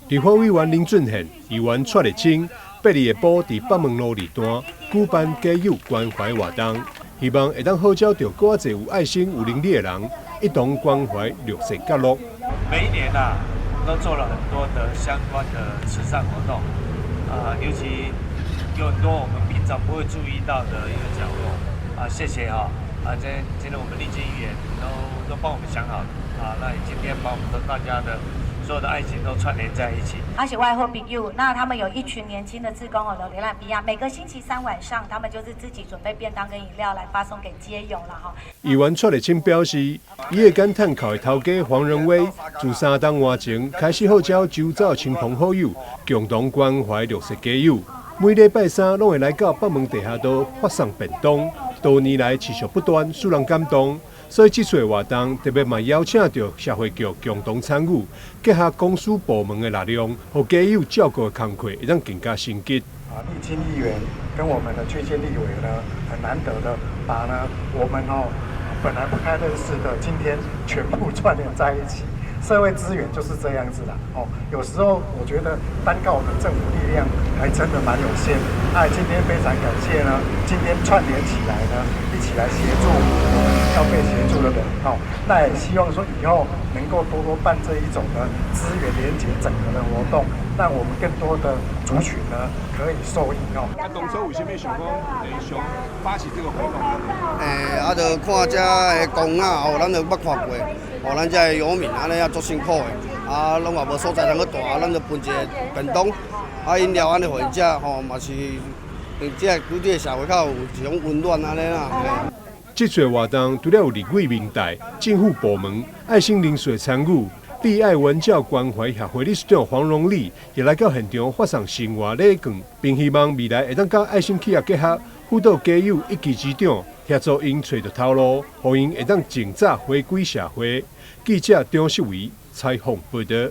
立法委员林俊宪、议员蔡立青、8日下晡伫北门路二段举办家友关怀活动，希望会当号召到更侪有爱心、有能力的人，一同关怀弱势角落。每一年都做了很多的相关的慈善活动，尤其有很多我们平常不会注意到的一个角落，谢谢今天我们立基议员都帮我们想好了，那今天把我们的大家的所有的爱心都串联在一起。而且外后朋友，那他们有一群年轻的志工流浪比亚，每个星期3晚上，他们就是自己准备便当跟饮料来发送给街友了哈。议员蔡立青表示，伊会跟碳口的头家黄仁威，自3档外前开始号召周遭亲朋好友，共同关怀弱势家友。每礼拜三拢会来到北门地下道发送便当，多年来持续不断，使人感动。所以这次的活动特别嘛邀请到社会局共同参与，结合公司部门的力量，和家友照顾的工作会让更加升级。立基议员跟我们的区县立委呢，很难得的把我们本来不该认识的，今天全部串联在一起。社会资源就是这样子啦，有时候我觉得单靠我们政府力量还真的蛮有限。今天非常感谢呢，今天串联起来呢，一起来协助我们要被协助的人，那也希望说以后能够多多办这一种的资源连结整合的活动，让我们更多的族群呢可以受益当初为什么想讲想发起这个活动？就看这个公咱就捌看过，咱这游民安尼足辛苦的，拢也无所在通去住，咱就分一个便当，饮料安尼互因食，嘛是对这个社会较有一种温暖安尼啦。这次活动除了有立委民代、政府部门、爱心人士参与，立爱文教关怀协会理事长黄荣礼也来到现场发送生活礼券，并希望未来会当甲爱心企业结合，辅导家友一技之长，协助因找到头路，互因会当尽早回归社会。记者张世伟采访报道。